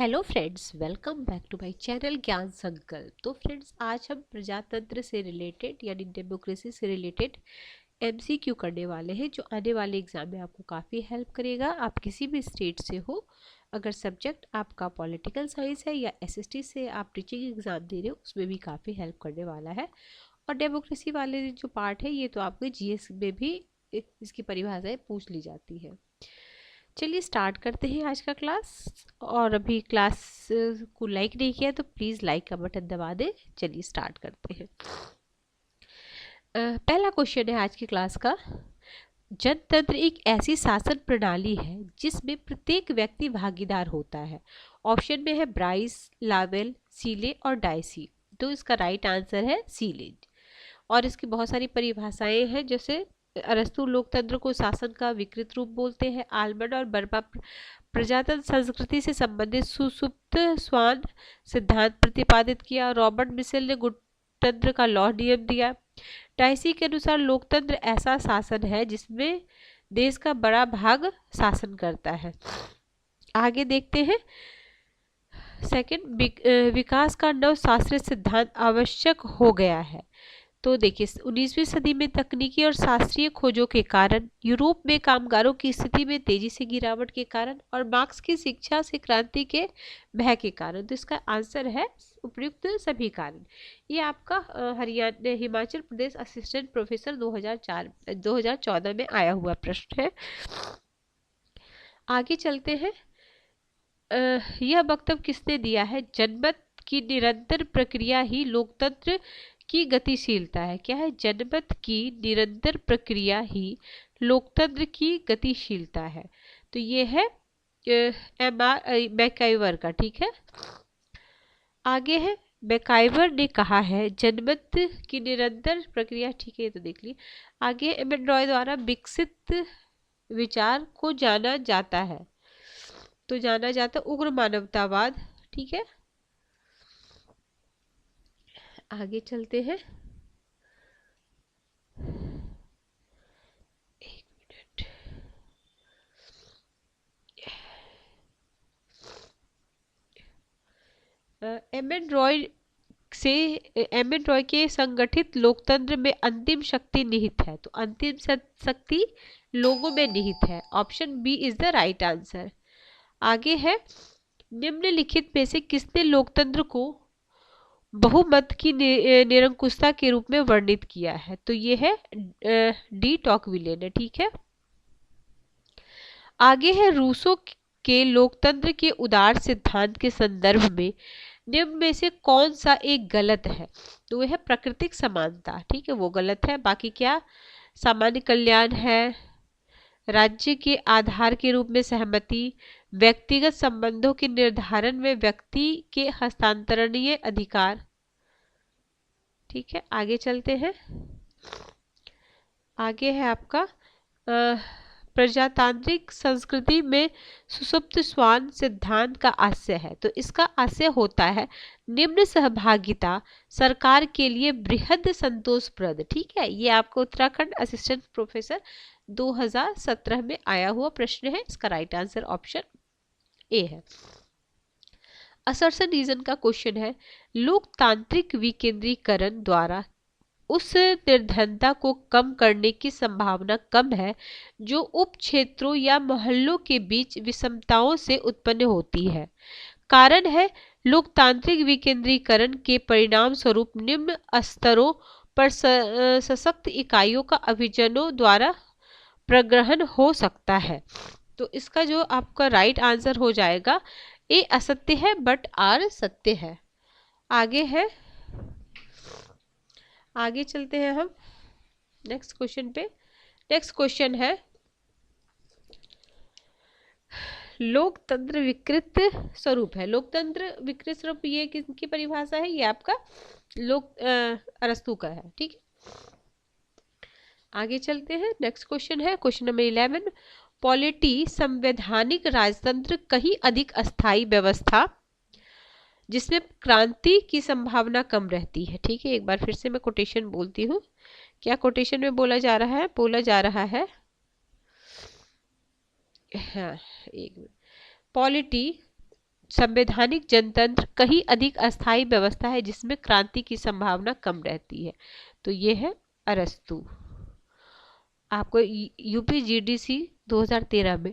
Hello friends, welcome back to my channel Gyan Sankalp. तो friends, आज हम प्रजातंत्र से रिलेटेड यानी डेमोक्रेसी से रिलेटेड एमसीक्यू करने वाले हैं, जो आने वाले एग्जाम में आपको काफ़ी हेल्प करेगा। आप किसी भी स्टेट से हो, अगर सब्जेक्ट आपका पॉलिटिकल साइंस है या एसएसटी से आप टीचिंग एग्ज़ाम दे रहे हो, उसमें भी काफ़ी हेल्प करने वाला है। और डेमोक्रेसी वाले जो पार्ट है, ये तो आपके जीएस में भी इसकी परिभाषाएं पूछ ली जाती है। चलिए स्टार्ट करते हैं आज का क्लास। और अभी क्लास को लाइक नहीं किया तो प्लीज़ लाइक का बटन दबा दें। चलिए स्टार्ट करते हैं। पहला क्वेश्चन है आज की क्लास का। जनतंत्र एक ऐसी शासन प्रणाली है जिसमें प्रत्येक व्यक्ति भागीदार होता है। ऑप्शन में है ब्राइस, लावेल, सीले और डायसी। तो इसका राइट आंसर है सीले। और इसकी बहुत सारी परिभाषाएं हैं, जैसे अरस्तु लोकतंत्र को शासन का विकृत रूप बोलते हैं। आलमंड और बर्मा प्रजातंत्र संस्कृति से संबंधित सुसुप्त स्वान सिद्धांत प्रतिपादित किया। रॉबर्ट मिशेल ने गुणतंत्र का लौह नियम दिया। डायसी के अनुसार लोकतंत्र ऐसा शासन है जिसमें देश का बड़ा भाग शासन करता है। आगे देखते हैं। सेकंड, विकास का नव शास्त्रीय सिद्धांत आवश्यक हो गया है। तो देखिए, 19वीं सदी में तकनीकी और शास्त्रीय खोजों के कारण, यूरोप में कामगारों की स्थिति में तेजी से गिरावट के कारण और मार्क्स की शिक्षा से क्रांति के भय के कारण। तो इसका आंसर है उपयुक्त सभी कारण। ये आपका हरियाणा हिमाचल प्रदेश असिस्टेंट प्रोफेसर 2014 में आया हुआ प्रश्न है। आगे चलते हैं। यह वक्तव्य किसने दिया है? जनमत की निरंतर प्रक्रिया ही लोकतंत्र की गतिशीलता है। क्या है? जनमत की निरंतर प्रक्रिया ही लोकतंत्र की गतिशीलता है। तो ये है मैकाइवर का। ठीक है, आगे है। मैकाइवर ने कहा है जनमत की निरंतर प्रक्रिया। ठीक है, ये तो देख ली। आगे एम एन रॉय द्वारा विकसित विचार को जाना जाता है। तो जाना जाता उग्र मानवतावाद। ठीक है, आगे चलते हैं। एक मिनट। एम एन रॉय के संगठित लोकतंत्र में अंतिम शक्ति निहित है। तो अंतिम शक्ति लोगों में निहित है। Option B is the right answer. आगे है। निम्नलिखित में से किसने लोकतंत्र को बहुमत की निरंकुशता के रूप में वर्णित किया है? तो ये है डी टॉकविले ने। ठीक है, आगे है। रूसो के लोकतंत्र के उदार सिद्धांत के संदर्भ में निम्न में से कौन सा एक गलत है? तो वह है प्राकृतिक समानता। ठीक है, वो गलत है। बाकी क्या? सामान्य कल्याण है, राज्य के आधार के रूप में सहमति, व्यक्तिगत संबंधों के निर्धारण में व्यक्ति के हस्तांतरणीय अधिकार। ठीक है, आगे चलते हैं। आगे है आपका प्रजातांत्रिक संस्कृति में सुसुप्त स्वान सिद्धांत का आशय है। तो इसका आशय होता है निम्न सहभागिता सरकार के लिए बृहद संतोषप्रद। ठीक है, ये आपको उत्तराखंड असिस्टेंट प्रोफेसर 2017 में आया हुआ प्रश्न है। इसका राइट आंसर ऑप्शन ए है। असर्शन रीजन का क्वेश्चन है। लोकतांत्रिक विकेंद्रीकरण द्वारा उस निर्धनता को कम करने की संभावना कम है जो उप क्षेत्रों या मोहल्लों के बीच विषमताओं से उत्पन्न होती है। कारण है लोकतांत्रिक विकेंद्रीकरण के परिणाम स्वरूप निम्न स्तरों पर सशक्त इकाइयों का अभिजनों द्वारा प्रग्रहण हो सकता है। तो इसका जो आपका राइट आंसर हो जाएगा, ए असत्य है बट आर सत्य है। आगे है। आगे चलते हैं हम नेक्स्ट क्वेश्चन पे। नेक्स्ट क्वेश्चन है, लोकतंत्र विकृत स्वरूप है। लोकतंत्र विकृत स्वरूप ये किसकी परिभाषा है? ये आपका अरस्तु का है। ठीक है, आगे चलते हैं। नेक्स्ट क्वेश्चन है क्वेश्चन नंबर 11। पॉलिटी संवैधानिक राजतंत्र कहीं अधिक अस्थायी व्यवस्था जिसमें क्रांति की संभावना कम रहती है। ठीक है, एक बार फिर से मैं कोटेशन बोलती हूँ। क्या कोटेशन में बोला जा रहा है? बोला जा रहा है, हाँ एक मिनट। पॉलिटी संवैधानिक जनतंत्र कहीं अधिक अस्थायी व्यवस्था है जिसमें क्रांति की संभावना कम रहती है। तो ये है अरस्तू। आपको यूपीजीडीसी 2013 में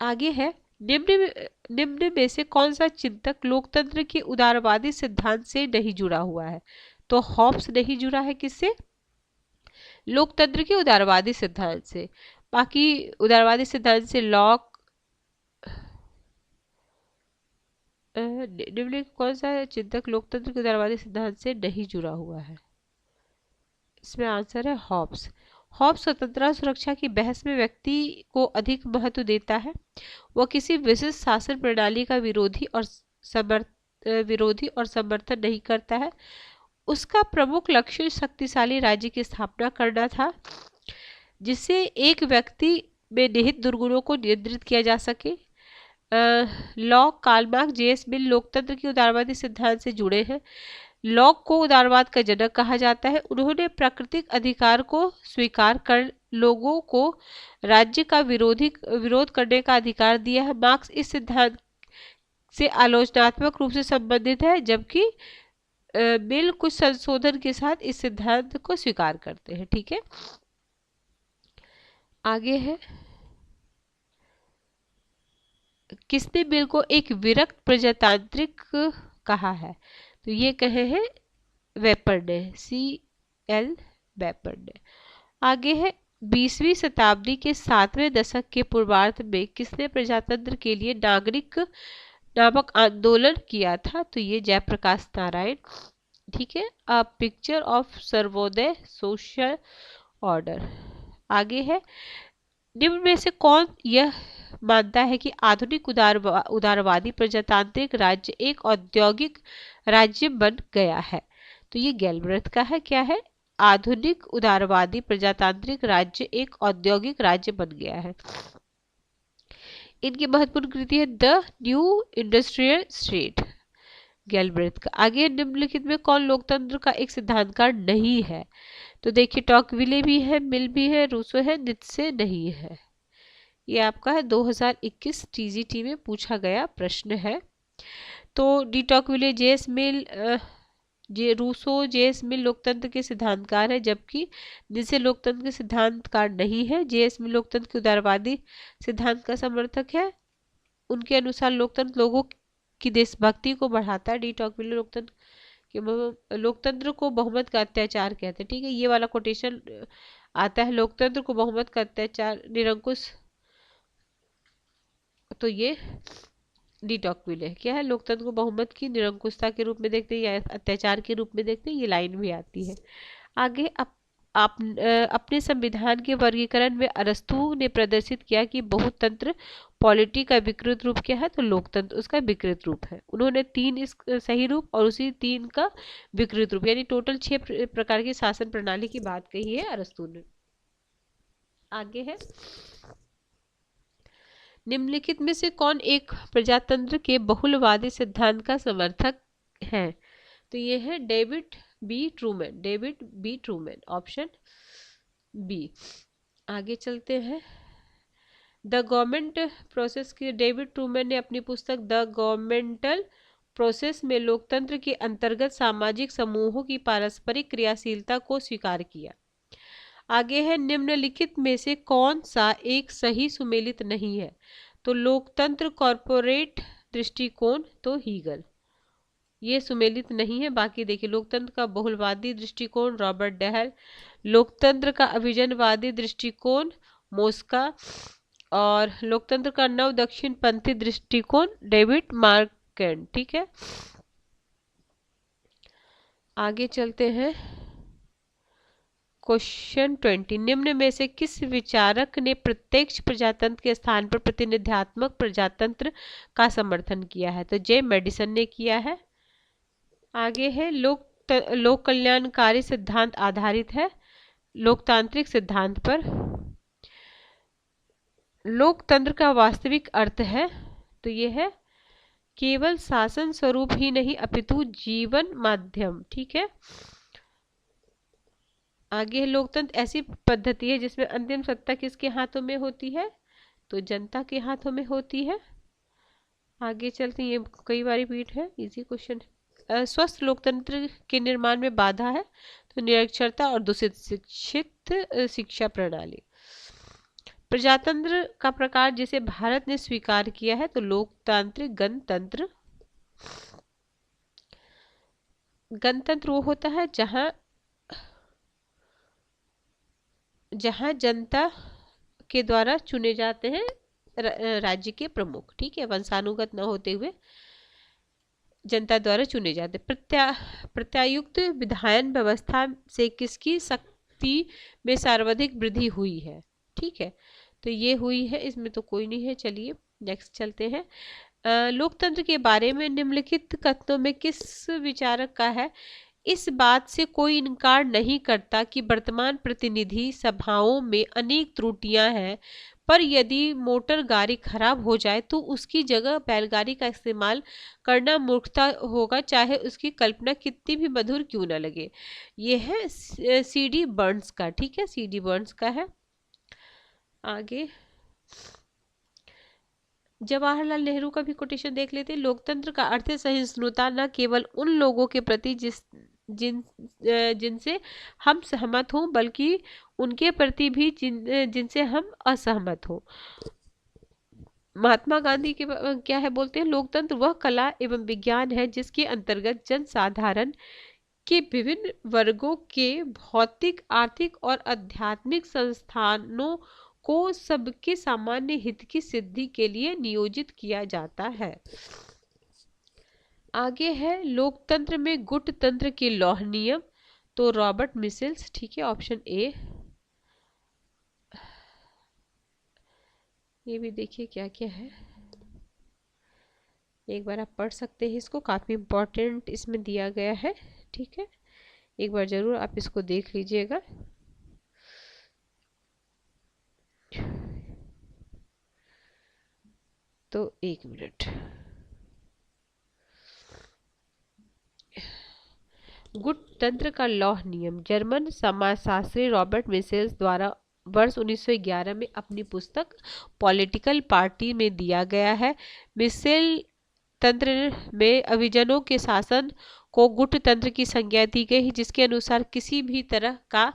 आगे है, निम्न में से कौन सा चिंतक लोकतंत्र के उदारवादी सिद्धांत से नहीं जुड़ा हुआ है? तो हॉब्स नहीं जुड़ा है किससे? लोकतंत्र के उदारवादी सिद्धांत से। बाकी उदारवादी सिद्धांत से लॉक, निम्न कौन सा चिंतक लोकतंत्र के उदारवादी सिद्धांत से नहीं जुड़ा हुआ है? इसमें आंसर है हॉब्स। हॉब्स स्वतंत्रता सुरक्षा की बहस में व्यक्ति को अधिक महत्व देता है। वह किसी विशिष्ट शासन प्रणाली का विरोधी और समर्थन नहीं करता है। उसका प्रमुख लक्ष्य शक्तिशाली राज्य की स्थापना करना था जिससे एक व्यक्ति में निहित दुर्गुणों को नियंत्रित किया जा सके। Locke, Karl Marx, JS. Mill लोकतंत्र के उदारवादी सिद्धांत से जुड़े हैं। लॉक को उदारवाद का जनक कहा जाता है। उन्होंने प्राकृतिक अधिकार को स्वीकार कर लोगों को राज्य का विरोध करने का अधिकार दिया है। मार्क्स इस सिद्धांत से आलोचनात्मक रूप से संबंधित है, जबकि मिल कुछ संशोधन के साथ इस सिद्धांत को स्वीकार करते हैं। ठीक है, आगे है, किसने मिल को एक विरक्त प्रजातांत्रिक कहा है? तो ये कहे हैं वेपर ने, C.L. वेपर ने। आगे है, 20वीं शताब्दी के 7वें दशक के पूर्वार्ध में किसने प्रजातंत्र के लिए नागरिक नामक आंदोलन किया था? तो ये जयप्रकाश नारायण। ठीक है, a picture of Sarvodaya social order. आगे है, निम्न में से कौन यह मानता है कि आधुनिक उदारवादी प्रजातांत्रिक राज्य एक औद्योगिक राज्य बन गया है? तो ये गैलब्रेथ का है। क्या है? आधुनिक उदारवादी प्रजातांत्रिक राज्य एक औद्योगिक राज्य बन गया है। इनकी महत्वपूर्ण कृति है द न्यू इंडस्ट्रियल स्टेट, गैलब्रेथ का। आगे, निम्नलिखित में कौन लोकतंत्र का एक सिद्धांतकार नहीं है? तो देखिए, टॉकविले भी है, मिल भी है, रूसो है, नीत्शे नहीं है। ये आपका है 2021 टीजीटी में पूछा गया प्रश्न है। तो डी टॉकविले, जे.एस. मिल, रूसो, जे.एस. मिल लोकतंत्र के सिद्धांतकार है, जबकि नीत्शे लोकतंत्र के सिद्धांतकार नहीं है। जे.एस. मिल लोकतंत्र के उदारवादी सिद्धांत का समर्थक है। उनके अनुसार लोकतंत्र लोगों की देशभक्ति को बढ़ाता है। डी टॉकविले लोकतंत्र को बहुमत का अत्याचार कहते हैं। ठीक है, ये वाला कोटेशन आता है, लोकतंत्र को बहुमत का अत्याचार निरंकुश। तो ये डी टॉकविले क्या है, लोकतंत्र को बहुमत की निरंकुशता के रूप में देखते हैं या अत्याचार के रूप में देखते हैं। ये लाइन भी आती है। आगे, आप अपने संविधान के वर्गीकरण में अरस्तु ने प्रदर्शित किया कि बहुतंत्र पॉलिटी का विकृत रूप क्या है? तो लोकतंत्र उसका विकृत रूप है। उन्होंने 3 इस सही रूप और उसी 3 का विकृत रूप, यानी टोटल 6 प्रकार की शासन प्रणाली की बात कही है अरस्तु ने। आगे है, निम्नलिखित में से कौन एक प्रजातंत्र के बहुलवादी सिद्धांत का समर्थक है? तो ये है David B Truman, option B. आगे चलते हैं, द गवर्नमेंट प्रोसेस की डेविड ट्रूमैन ने अपनी पुस्तक द गवर्नमेंटल प्रोसेस में लोकतंत्र के अंतर्गत सामाजिक समूहों की पारस्परिक क्रियाशीलता को स्वीकार किया। आगे है, निम्नलिखित में से कौन सा एक सही सुमेलित नहीं है? तो लोकतंत्र कॉर्पोरेट दृष्टिकोण, तो हीगल, ये सुमेलित नहीं है। बाकी देखिए, लोकतंत्र का बहुलवादी दृष्टिकोण रॉबर्ट डेहल, लोकतंत्र का अभिजनवादी दृष्टिकोण मोस्का, और लोकतंत्र का नव दक्षिण पंथी दृष्टिकोण डेविड मार्केंड। ठीक है, आगे चलते हैं, क्वेश्चन 20, निम्न में से किस विचारक ने प्रत्यक्ष प्रजातंत्र के स्थान पर प्रतिनिध्यात्मक प्रजातंत्र का समर्थन किया है? तो जे मेडिसन ने किया है। आगे है, लोक कल्याणकारी सिद्धांत आधारित है लोकतांत्रिक सिद्धांत पर। लोकतंत्र का वास्तविक अर्थ है, तो ये है केवल शासन स्वरूप ही नहीं अपितु जीवन माध्यम। ठीक है, आगे है लोकतंत्र ऐसी पद्धति है जिसमें अंतिम सत्ता किसके हाथों में होती है, तो जनता के हाथों में होती है। आगे चलते, ये कई बार रिपीट है, इजी क्वेश्चन। स्वस्थ लोकतंत्र के निर्माण में बाधा है, तो निरक्षरता और दूषित शिक्षित शिक्षा प्रणाली। प्रजातंत्र का प्रकार जिसे भारत ने स्वीकार किया है, तो लोकतांत्रिक गणतंत्र। गणतंत्र वो होता है जहां जहां जनता के द्वारा चुने जाते हैं राज्य के प्रमुख, ठीक है, वंशानुगत न होते हुए जनता द्वारा चुने जाते। प्रत्यायुक्त विधायन व्यवस्था से किसकी शक्ति में सर्वाधिक वृद्धि हुई है, ठीक है, तो ये हुई है, इसमें तो कोई नहीं है। चलिए नेक्स्ट चलते हैं। लोकतंत्र के बारे में निम्नलिखित कथनों में किस विचारक का है, इस बात से कोई इनकार नहीं करता कि वर्तमान प्रतिनिधि सभाओं में अनेक त्रुटियां हैं, पर यदि मोटर गाड़ी खराब हो जाए तो उसकी जगह बैलगाड़ी का इस्तेमाल करना मूर्खता होगा, चाहे उसकी कल्पना कितनी भी मधुर क्यों न लगे। ये है सीडी बर्न्स का, ठीक है, सीडी बर्न्स का है। आगे जवाहरलाल नेहरू का भी कोटेशन देख लेते हैं। लोकतंत्र का अर्थ है सहिष्णुता, न केवल उन लोगों के प्रति जिनसे हम सहमत हों, बल्कि उनके प्रति भी जिनसे हम असहमत हों। महात्मा गांधी के क्या है, बोलते हैं लोकतंत्र वह कला एवं विज्ञान है जिसके अंतर्गत जनसाधारण के विभिन्न वर्गों के भौतिक, आर्थिक और आध्यात्मिक संस्थानों को सबके सामान्य हित की सिद्धि के लिए नियोजित किया जाता है। आगे है लोकतंत्र में गुटतंत्र के लौह नियम, तो रॉबर्ट मिसेल्स, ठीक है, ऑप्शन ए। ये भी देखिए क्या क्या है, एक बार आप पढ़ सकते हैं इसको, काफी इम्पोर्टेंट इसमें दिया गया है, ठीक है, एक बार जरूर आप इसको देख लीजिएगा। तो एक मिनट, गुटतंत्र का लौह नियम जर्मन समाजशास्त्री रॉबर्ट मिसेल्स द्वारा वर्ष 1911 में अपनी पुस्तक पॉलिटिकल पार्टी में दिया गया है। मिसेल तंत्र में अभिजनों के शासन को गुटतंत्र की संज्ञा दी गई, जिसके अनुसार किसी भी तरह का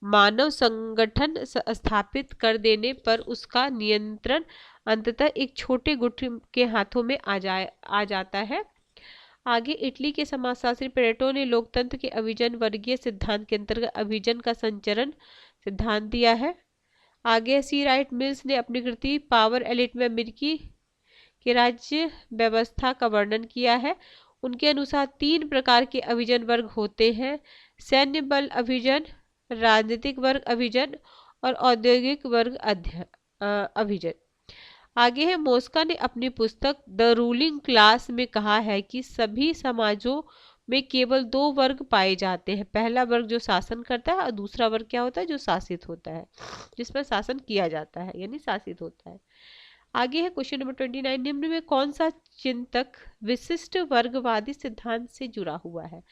मानव संगठन स्थापित कर देने पर उसका नियंत्रण अंततः एक छोटे गुट के हाथों में आ जाता है। आगे इटली के समाजशास्त्री पेरेटो ने लोकतंत्र के अभिजन वर्गीय सिद्धांत के अंतर्गत अभिजन का संचरण सिद्धांत दिया है। आगे सी राइट मिल्स ने अपनी कृति पावर एलिट में अमेरिकी के राज्य व्यवस्था का वर्णन किया है। उनके अनुसार 3 प्रकार के अभिजन वर्ग होते हैं, सैन्य बल अभिजन, राजनीतिक वर्ग अभिजन और औद्योगिक वर्ग अभिजन। आगे है मोस्का ने अपनी पुस्तक द रूलिंग क्लास में कहा है कि सभी समाजों में केवल 2 वर्ग पाए जाते हैं, पहला वर्ग जो शासन करता है और दूसरा वर्ग क्या होता है, जो शासित होता है, जिस पर शासन किया जाता है, यानी शासित होता है। आगे है क्वेश्चन नंबर 29, निम्न में कौन सा चिंतक विशिष्ट वर्गवादी सिद्धांत से जुड़ा हुआ है,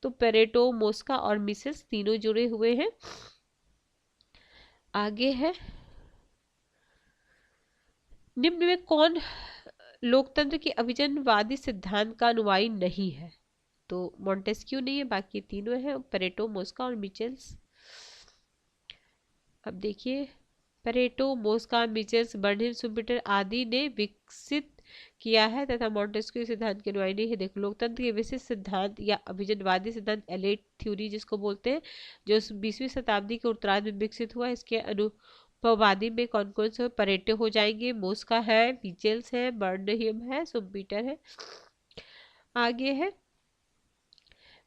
तो पेरेटो, मोस्का और मिसेस तीनों जुड़े हुए हैं। आगे है निम्न में कौन लोकतंत्र के अभिजनवादी सिद्धांत का अनुयायी नहीं है, तो मॉन्टेस्क्यू नहीं है, बाकी तीनों हैं, पेरेटो, मोस्का और मिचेल्स। अब देखिए पेरेटो, मोस्का, मिचेल्स, बर्नहेम, शुम्पेटर आदि ने विकसित किया है तथा मॉन्टेस्क्यू सिद्धांत के अनुयायी नहीं है। देखो लोकतंत्र के विशिष्ट सिद्धांत या अभिजनवादी सिद्धांत एलिट थ्योरी जिसको बोलते हैं, जो 20वीं शताब्दी के उत्तरार्ध में विकसित हुआ, इसके अनुभववादी में कौन कौन से पेरेटो हो जाएंगे, मोस्का है, मिचेल्स है, बर्नहेम है, शुम्पेटर है। आगे है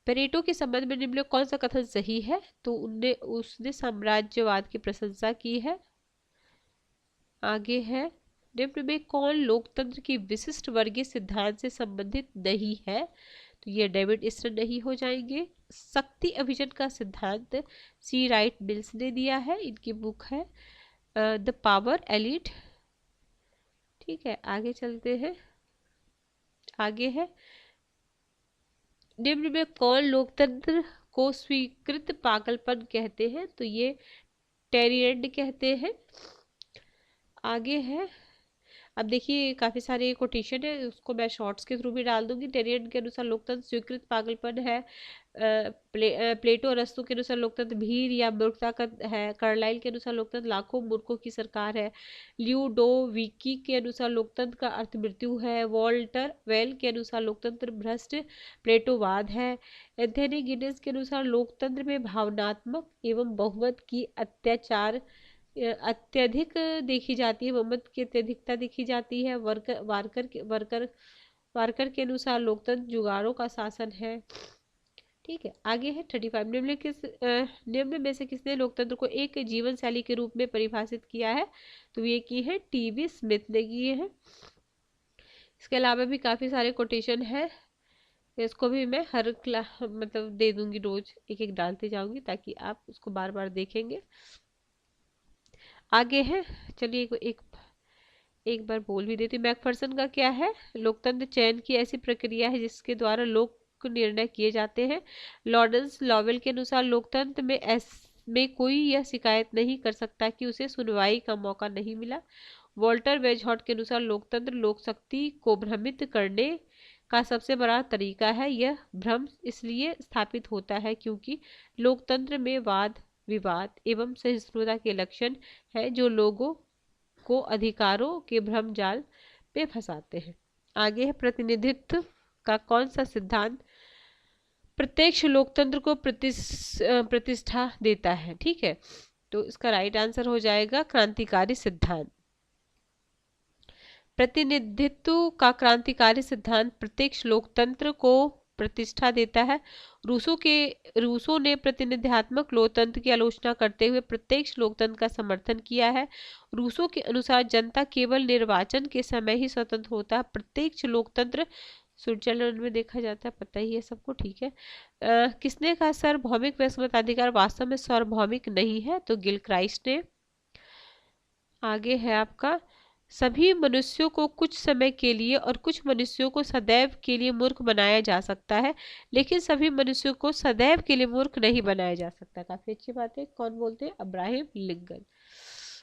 पेरेटो के संबंध में निम्न कौन सा कथन सही है, तो उसने साम्राज्यवाद की प्रशंसा की है। आगे है निम्न में कौन लोकतंत्र की विशिष्ट वर्गीय सिद्धांत से संबंधित नहीं है, तो ये डेविड स्टर्न नहीं हो जाएंगे। शक्ति अभिजन का सिद्धांत सी राइट मिल्स ने दिया है, इनकी बुक है द पावर एलिट, ठीक है। आगे चलते हैं, आगे है निम्न में कौन लोकतंत्र को स्वीकृत पागलपन कहते हैं? तो ये टेरियंड कहते हैं। आगे है, अब देखिए काफी सारे कोटेशन है, उसको मैं शॉर्ट्स के थ्रू भी डाल दूंगी। टेरियन के अनुसार लोकतंत्र स्वीकृत पागलपन है। प्लेटो और अरस्तू के अनुसार लोकतंत्र भीड़ या मूर्खता का है। कार्लाइल के अनुसार लोकतंत्र लाखों मूर्खों की सरकार है। ल्यूडोविकी के अनुसार लोकतंत्र का अर्थ मृत्यु है। वॉल्टर वेल के अनुसार लोकतंत्र भ्रष्ट प्लेटोवाद है। एंथनी गिनेस के अनुसार लोकतंत्र में भावनात्मक एवं बहुमत की अत्यधिक देखी जाती है, बहुमत की अत्यधिकता देखी जाती है। वारकर के अनुसार लोकतंत्र जुगाड़ों का शासन है। ठीक है, आगे है 35। निम्न में से किसने लोकतंत्र को एक जीवन शैली के रूप में परिभाषित किया है? तो ये की है टीबी स्मिथ ने किए हैं। इसके अलावा भी काफी सारे कोटेशन है, इसको भी मैं हर क्लास मतलब दे दूंगी, रोज एक एक डालते जाऊंगी ताकि आप उसको बार बार देखेंगे। आगे है, चलिए एक बार बोल भी देती हूँ। मैकफर्सन का क्या है? लोकतंत्र चयन की ऐसी प्रक्रिया है जिसके द्वारा लोक निर्णय किए जाते हैं। लॉरेंस लॉवेल के अनुसार लोकतंत्र में कोई यह शिकायत नहीं कर सकता कि उसे सुनवाई का मौका नहीं मिला। वॉल्टर वेजहॉट के अनुसार लोकतंत्र लोक शक्ति को भ्रमित करने का सबसे बड़ा तरीका है। यह भ्रम इसलिए स्थापित होता है क्योंकि लोकतंत्र में वाद विवाद एवं सहिष्णुता के लक्षण है जो लोगों को अधिकारों के भ्रम जाल पे फंसाते हैं। आगे है, प्रतिनिधित्व का कौन सा सिद्धांत प्रत्यक्ष लोकतंत्र को प्रतिष्ठा देता है? ठीक है, तो इसका राइट आंसर हो जाएगा क्रांतिकारी सिद्धांत। प्रतिनिधित्व का क्रांतिकारी सिद्धांत प्रत्यक्ष लोकतंत्र को प्रतिष्ठा देता है। रूसो ने प्रतिनिध्यात्मक लोकतंत्र की आलोचना करते हुए प्रत्यक्ष लोकतंत्र का समर्थन किया है। रूसो के अनुसार जनता केवल निर्वाचन के समय ही स्वतंत्र होता है। प्रत्यक्ष लोकतंत्र स्विट्जरलैंड में देखा जाता है, पता ही है सबको। ठीक है, किसने कहा सार्वभौमिक व्यक्तिगताधिकार वास्तव में सार्वभौमिक नहीं है? तो गिलक्राइस्ट ने। आगे है आपका, सभी मनुष्यों को कुछ समय के लिए और कुछ मनुष्यों को सदैव के लिए मूर्ख बनाया जा सकता है, लेकिन सभी मनुष्यों को सदैव के लिए मूर्ख नहीं बनाया जा सकता। काफी अच्छी बात है। कौन बोलते हैं?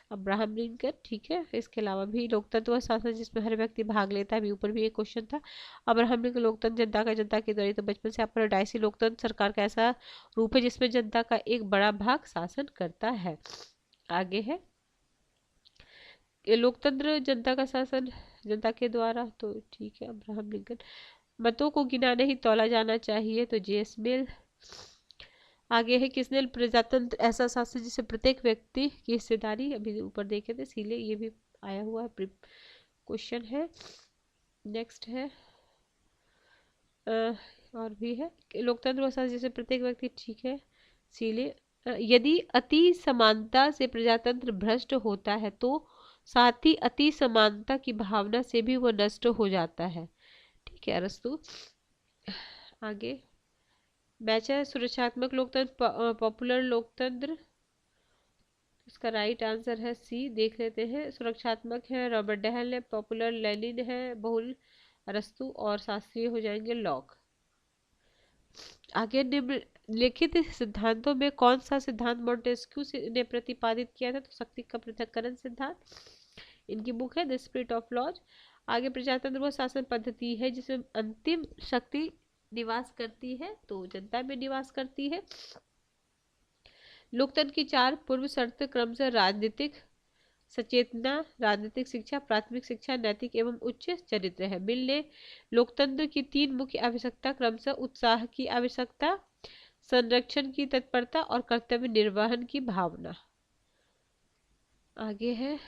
Abraham Lincoln. ठीक है, इसके अलावा भी लोकतंत्र वह शासन जिसमें हर व्यक्ति भाग लेता है, अभी ऊपर भी एक क्वेश्चन था। अब्राहम लिंकन लोकतंत्र जनता के द्वारा। तो बचपन से आपको डायसी लोकतंत्र सरकार का ऐसा रूप है जिसमें जनता का एक बड़ा भाग शासन करता है। आगे है, लोकतंत्र जनता का शासन जनता के द्वारा। तो ठीक है, अब्राहम लिंकन। मतों को गिना नहीं तौला जाना चाहिए। तो जेएस मिल। आगे है, किसने प्रजातंत्र ऐसा शासन जिसे प्रत्येक व्यक्ति की हिस्सेदारी, अभी ऊपर देखे थे इसीलिए ये भी आया हुआ है क्वेश्चन है। नेक्स्ट है और भी है, लोकतंत्र वह शासन जिसे प्रत्येक व्यक्ति, ठीक है इसीलिए। यदि अति समानता से प्रजातंत्र भ्रष्ट होता है तो साथ ही अति समानता की भावना से भी वो नष्ट हो जाता है। ठीक है, अरस्तु। आगे मैच है, सुरक्षात्मक लोकतंत्र पॉपुलर लोकतंत्र। इसका राइट आंसर है सी। देख लेते हैं, सुरक्षात्मक है रॉबर्ट डहल है, पॉपुलर लेनिन है, बहुल अरस्तु, और शास्त्रीय हो जाएंगे लॉक। आगे निम्नलिखित सिद्धांतों में कौन सा सिद्धांत मॉन्टेस्क्यू ने प्रतिपादित किया था? तो शक्ति का पृथक्करण सिद्धांत। इनकी बुक है द स्पिरिट ऑफ लॉज। आगे प्रजातंत्र वो शासन पद्धति है जिसमें अंतिम शक्ति निवास करती है, तो जनता में निवास करती है। लोकतंत्र की 4 पूर्व शर्त क्रमशः राजनीतिक सचेतना, राजनीतिक शिक्षा, प्राथमिक शिक्षा, नैतिक एवं उच्च चरित्र है। मिल ने लोकतंत्र की 3 मुख्य आवश्यकता क्रमशः उत्साह की आवश्यकता, संरक्षण की तत्परता और कर्तव्य निर्वहन की भावना। आगे है,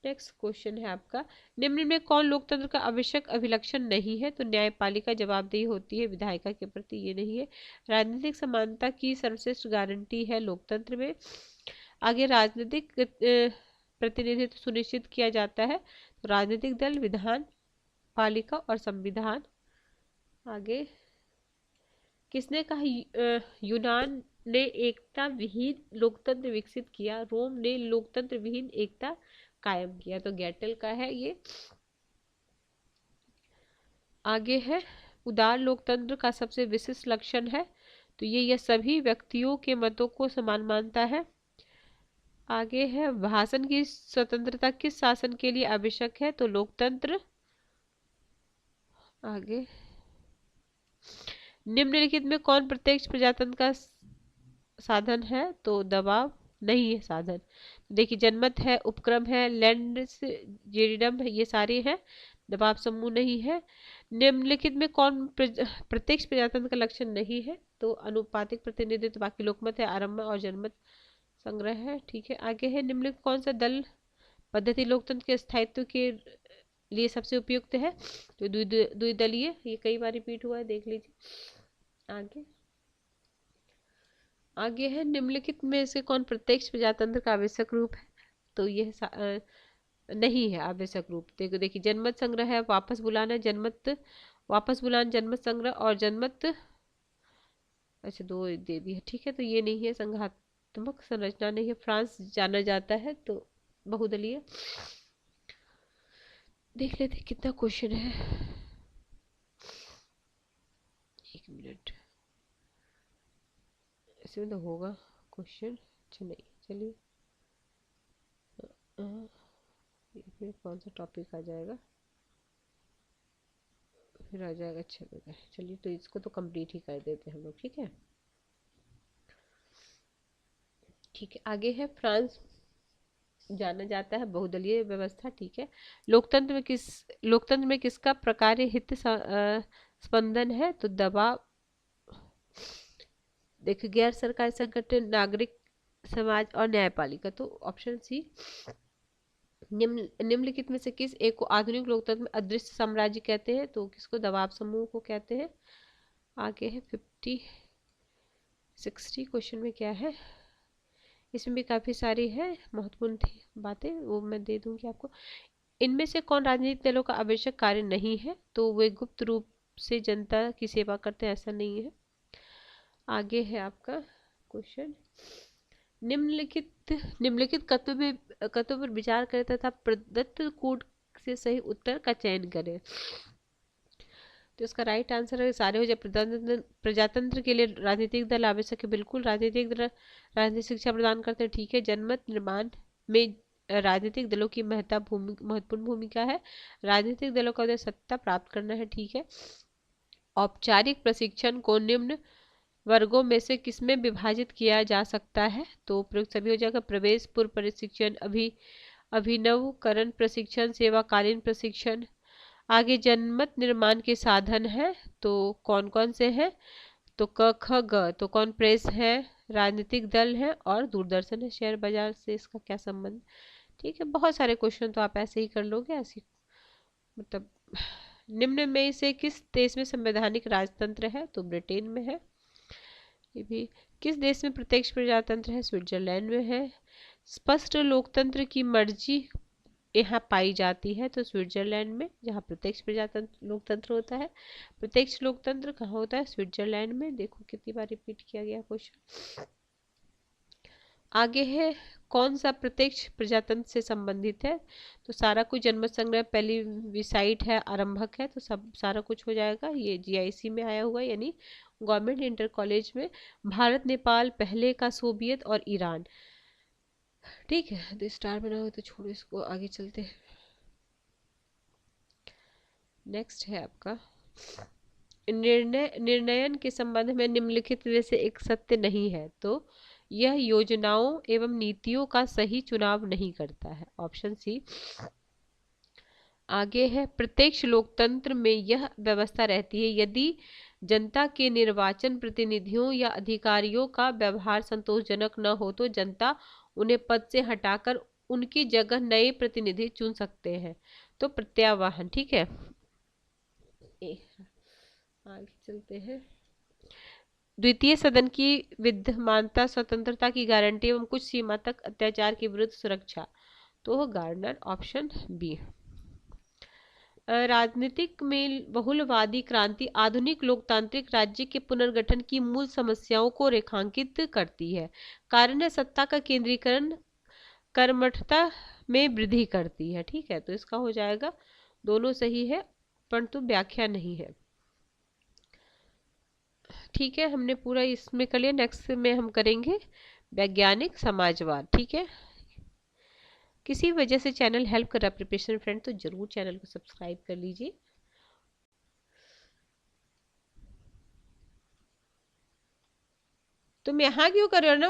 नेक्स्ट क्वेश्चन है आपका, निम्न में कौन लोकतंत्र का आवश्यक अभिलक्षण नहीं है? तो न्यायपालिका जवाबदेही होती है विधायिका के प्रति, ये नहीं है। राजनीतिक समानता की सर्वश्रेष्ठ गारंटी है लोकतंत्र में। आगे राजनीतिक प्रतिनिधित्व सुनिश्चित किया जाता है, तो राजनीतिक दल, विधान पालिका और संविधान। आगे किसने कहा यूनान ने एकता विहीन लोकतंत्र विकसित किया? रोम ने लोकतंत्र विहीन एकता कायम किया। तो गैटल का है ये। आगे है, उदार लोकतंत्र का सबसे विशिष्ट लक्षण है? तो यह सभी व्यक्तियों के मतों को समान मानता है। आगे है, भाषण की स्वतंत्रता किस शासन के लिए आवश्यक है? तो लोकतंत्र। आगे, निम्नलिखित में कौन प्रत्यक्ष प्रजातंत्र का साधन है? तो दबाव नहीं है साधन। देखिए, जनमत है, उपक्रम है, जेरिडम है, ये सारे हैं। दबाव समूह नहीं है। निम्नलिखित में कौन प्रत्यक्ष प्रजातंत्र का लक्षण नहीं है? तो अनुपातिक प्रतिनिधित्व, बाकी लोकमत है, आरंभ और जनमत संग्रह है। ठीक है, आगे है, निम्नलिखित कौन सा दल पद्धति लोकतंत्र के स्थायित्व के लिए सबसे उपयुक्त है? तो द्विदलीय, ये कई बार रिपीट हुआ है, देख लीजिए। आगे है, निम्नलिखित में से कौन प्रत्यक्ष प्रजातंत्र का आवश्यक रूप है? तो यह नहीं है आवश्यक रूप। देखिए, जनमत संग्रह है, वापस बुलाना, जनमत संग्रह और जनमत, अच्छा दो दे दिया। ठीक है, तो ये नहीं है, संघात्मक संरचना नहीं है, फ्रांस जाना जाता है, तो बहुदलीय। देख लेते कितना क्वेश्चन है, 1 मिनट, इसमें तो होगा क्वेश्चन। अच्छा नहीं, चलिए फिर कौन सा टॉपिक आ जाएगा, फिर आ जाएगा। अच्छा चलिए, तो इसको तो कंप्लीट ही कर देते हैं हम लोग। ठीक है, ठीक है। आगे है, फ्रांस जाना जाता है, बहुदलीय व्यवस्था। ठीक है, लोकतंत्र में किसका प्रकार्य हित स्पंदन है? तो दबाव। देखिए, गैर सरकारी संगठन, नागरिक समाज और न्यायपालिका, तो ऑप्शन सी। निम्नलिखित में से किस एक को आधुनिक लोकतंत्र में अदृश्य साम्राज्य कहते हैं? तो किसको? दबाव समूह को कहते हैं। आगे है 60 क्वेश्चन में क्या है, इसमें भी काफी सारी है महत्वपूर्ण बातें, वो मैं दे दूंगी आपको। इनमें से कौन राजनीतिक दलों का आवश्यक कार्य नहीं है? तो वे गुप्त रूप से जनता की सेवा करते हैं, ऐसा नहीं है। आगे है आपका क्वेश्चन, निम्नलिखित कथनों पर विचार करें तथा प्रदत्त कोड से सही उत्तर का चयन करें। तो इसका राइट आंसर है सारे हो जाए। प्रजातंत्र के लिए राजनीतिक दल आवश्यक है, बिल्कुल। राजनीतिक दल राजनीतिक शिक्षा प्रदान करते हैं, ठीक है। जनमत निर्माण में राजनीतिक दलों की महत्वपूर्ण भूमिका है। राजनीतिक दलों का उद्देश्य सत्ता प्राप्त करना है, ठीक है। औपचारिक प्रशिक्षण को निम्न वर्गों में से किसमें विभाजित किया जा सकता है? तो प्रयुक्त सभी हो जाएगा। प्रवेश पूर्व प्रशिक्षण, अभिनवकरण प्रशिक्षण, सेवाकालीन प्रशिक्षण। आगे जनमत निर्माण के साधन है, तो कौन कौन से हैं? तो क ख ग, तो कौन? प्रेस है, राजनीतिक दल है और दूरदर्शन है। शेयर बाजार से इसका क्या संबंध? ठीक है, बहुत सारे क्वेश्चन तो आप ऐसे ही कर लोगे, ऐसे मतलब। निम्न में से किस देश में संवैधानिक राजतंत्र है? तो ब्रिटेन में है। ये भी, किस देश में प्रत्यक्ष प्रजातंत्र है? स्विट्जरलैंड में है। स्पष्ट लोकतंत्र की मर्जी यहाँ पाई जाती है, तो स्विट्जरलैंड में, जहाँ प्रत्यक्ष प्रजातंत्र लोकतंत्र होता है। प्रत्यक्ष लोकतंत्र कहाँ होता है? स्विट्जरलैंड में। देखो कितनी बार रिपीट किया गया क्वेश्चन। आगे है, कौन सा प्रत्यक्ष प्रजातंत्र से संबंधित है? तो सारा कुछ जनमत संग्रह, पहली वेबसाइट है, आरंभक है, तो सब सारा कुछ हो जाएगा। ये जीआईसी में आया हुआ है, यानी गवर्नमेंट इंटर कॉलेज में। भारत, नेपाल पहले का, सोवियत और ईरान। ठीक है, तो स्टार बना हुआ तो छोड़ो इसको, आगे चलते हैं। नेक्स्ट है आपका, निर्णयन के संबंध में निम्नलिखित में से एक सत्य नहीं है। तो यह योजनाओं एवं नीतियों का सही चुनाव नहीं करता है, ऑप्शन सी। आगे है, प्रत्यक्ष लोकतंत्र में यह व्यवस्था रहती है, यदि जनता के निर्वाचन प्रतिनिधियों या अधिकारियों का व्यवहार संतोषजनक न हो तो जनता उन्हें पद से हटाकर उनकी जगह नए प्रतिनिधि चुन सकते हैं। तो प्रत्यावाहन, ठीक है। आगे चलते हैं, द्वितीय सदन की विद्यमानता स्वतंत्रता की गारंटी एवं कुछ सीमा तक अत्याचार के विरुद्ध सुरक्षा, तो गार्डनर, ऑप्शन बी। राजनीतिक में बहुलवादी क्रांति आधुनिक लोकतांत्रिक राज्य के पुनर्गठन की मूल समस्याओं को रेखांकित करती है। कारण है सत्ता का केंद्रीकरण, कर्मठता में वृद्धि करती है, ठीक है। तो इसका हो जाएगा, दोनों सही है परंतु व्याख्या नहीं है। ठीक है, हमने पूरा इसमें कर लिया। नेक्स्ट में हम करेंगे वैज्ञानिक समाजवाद। ठीक है, किसी वजह से चैनल हेल्प कर रहा है प्रिपरेशन फ्रेंड, तो जरूर चैनल को सब्सक्राइब कर लीजिए। तुम यहाँ क्यों कर रहे हो ना?